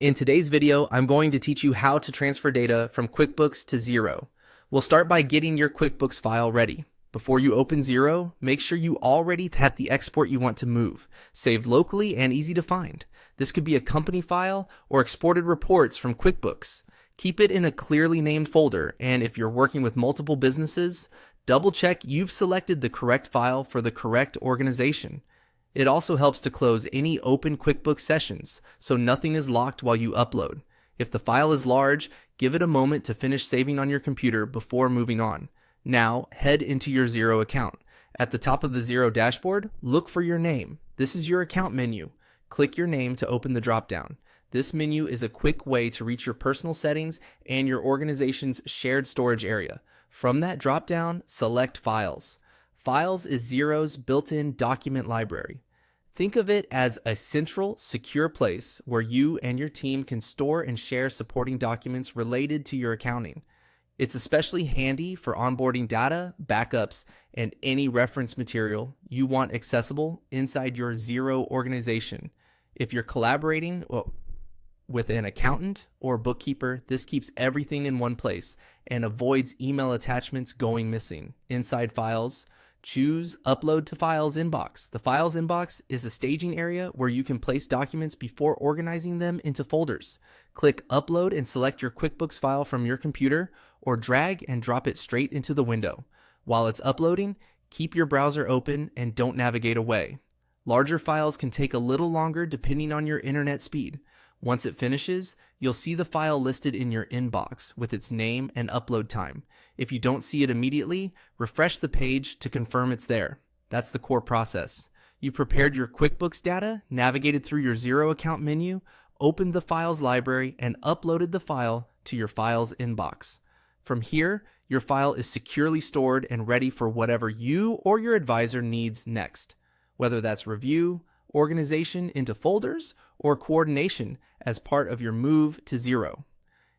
In today's video, I'm going to teach you how to transfer data from QuickBooks to Xero. We'll start by getting your QuickBooks file ready. Before you open Xero, make sure you already have the export you want to move, saved locally and easy to find. This could be a company file or exported reports from QuickBooks. Keep it in a clearly named folder, and if you're working with multiple businesses, double check you've selected the correct file for the correct organization. It also helps to close any open QuickBooks sessions, so nothing is locked while you upload. If the file is large, give it a moment to finish saving on your computer before moving on. Now, head into your Xero account. At the top of the Xero dashboard, look for your name. This is your account menu. Click your name to open the dropdown. This menu is a quick way to reach your personal settings and your organization's shared storage area. From that dropdown, select Files. Files is Xero's built-in document library. Think of it as a central, secure place where you and your team can store and share supporting documents related to your accounting. It's especially handy for onboarding data, backups, and any reference material you want accessible inside your Xero organization. If you're collaborating with an accountant or bookkeeper, this keeps everything in one place and avoids email attachments going missing. Inside Files, choose Upload to Files Inbox. The Files Inbox is a staging area where you can place documents before organizing them into folders. Click Upload and select your QuickBooks file from your computer, or drag and drop it straight into the window. While it's uploading, keep your browser open and don't navigate away. Larger files can take a little longer depending on your internet speed. Once it finishes, you'll see the file listed in your inbox with its name and upload time. If you don't see it immediately, refresh the page to confirm it's there. That's the core process. You prepared your QuickBooks data, navigated through your Xero account menu, opened the files library, and uploaded the file to your files inbox. From here, your file is securely stored and ready for whatever you or your advisor needs next, whether that's review, organization into folders, or coordination as part of your move to Xero.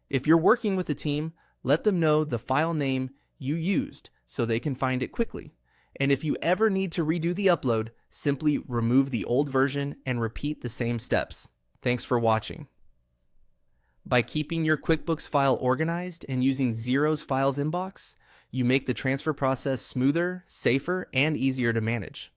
If you're working with a team, let them know the file name you used so they can find it quickly. And if you ever need to redo the upload, simply remove the old version and repeat the same steps. Thanks for watching. By keeping your QuickBooks file organized and using Xero's Files Inbox, you make the transfer process smoother, safer, and easier to manage.